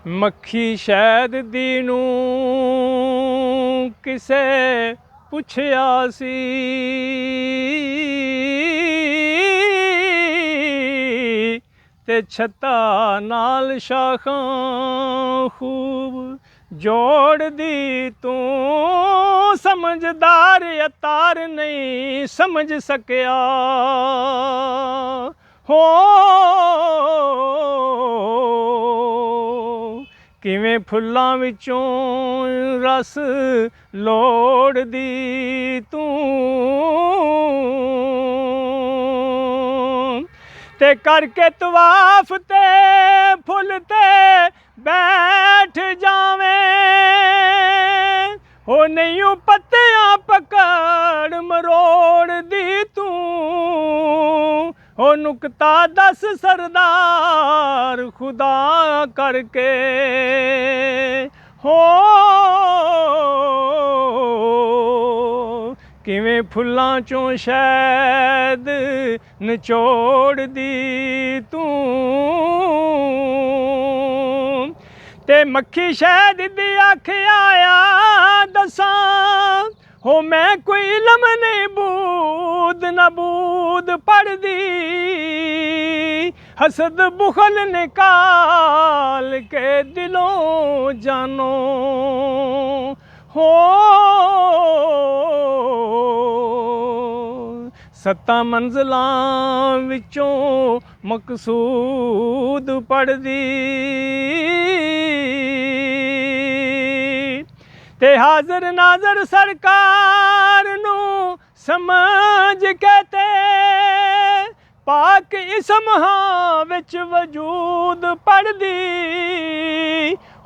ਮੱਖੀ ਸ਼ਹਿਦ ਦੀ ਨੂੰ ਕਿਸੇ ਪੁੱਛਿਆ ਸੀ, ਤੇ ਛੱਤਾ ਨਾਲ ਸ਼ਾਖਾਂ ਖੂਬ ਜੋੜਦੀ ਤੂੰ। ਸਮਝਦਾਰ ਅਤਾਰ ਨਹੀਂ ਸਮਝ ਸਕਿਆ ਹੋ, ਕਿਵੇਂ ਫੁੱਲਾਂ ਵਿੱਚੋਂ ਰਸ ਲੋੜਦੀ ਤੂੰ। ਤੇ ਕਰਕੇ ਤਵਾਫ ਤੇ ਫੁੱਲ ਤੇ ਬੈਠ ਜਾਵੇਂ, ਹੋ ਨਹੀਂ ਪੱਤਿਆਂ ਪਕੜ ਮਰੋੜਦੀ ਤੂੰ। ਹੋ ਨੁਕਤਾ ਦੱਸ ਸਰਦਾਰ ਖੁਦਾ ਕਰਕੇ ਹੋ, ਕਿਵੇਂ ਫੁੱਲਾਂ ਚੋਂ ਸ਼ਹਿਦ ਨਿਚੋੜਦੀ ਤੂੰ। ਤੇ ਮੱਖੀ ਸ਼ਹਿਦ ਦੀ ਆਖਿਆ ਆ ਦਸਾਂ, ਹੋ ਮੈਂ ਕੋਈ ਇਲਮ ਨਹੀਂ ਬੂਦ ਨਬੂਦ ਪੜ੍ਹਦੀ। ਹਸਦ ਬੁਖਲ ਨਿਕਾਲ ਕੇ ਦਿਲੋਂ ਜਾਨੋ ਹੋ, ਸੱਤਾਂ ਮੰਜ਼ਲਾਂ ਵਿੱਚੋਂ ਮਕਸੂਦ ਪੜ੍ਹਦੀ। ਤੇ ਹਾਜ਼ਰ ਨਾਜ਼ਰ ਸਰਕਾਰ ਨੂੰ ਸਮਝ ਕੇ ਤੇ ਪਾਕ ਇਸਮਾਂ ਵਿੱਚ ਵਜੂਦ ਪੜ੍ਹਦੀ।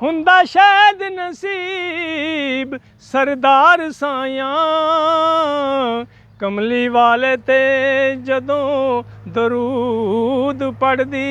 ਹੁੰਦਾ ਸ਼ਾਇਦ ਨਸੀਬ ਸਰਦਾਰ ਸਾਇਆਂ, ਕਮਲੀ ਵਾਲੇ ਤੇ ਜਦੋਂ ਦਰੂਦ ਪੜ੍ਹਦੀ।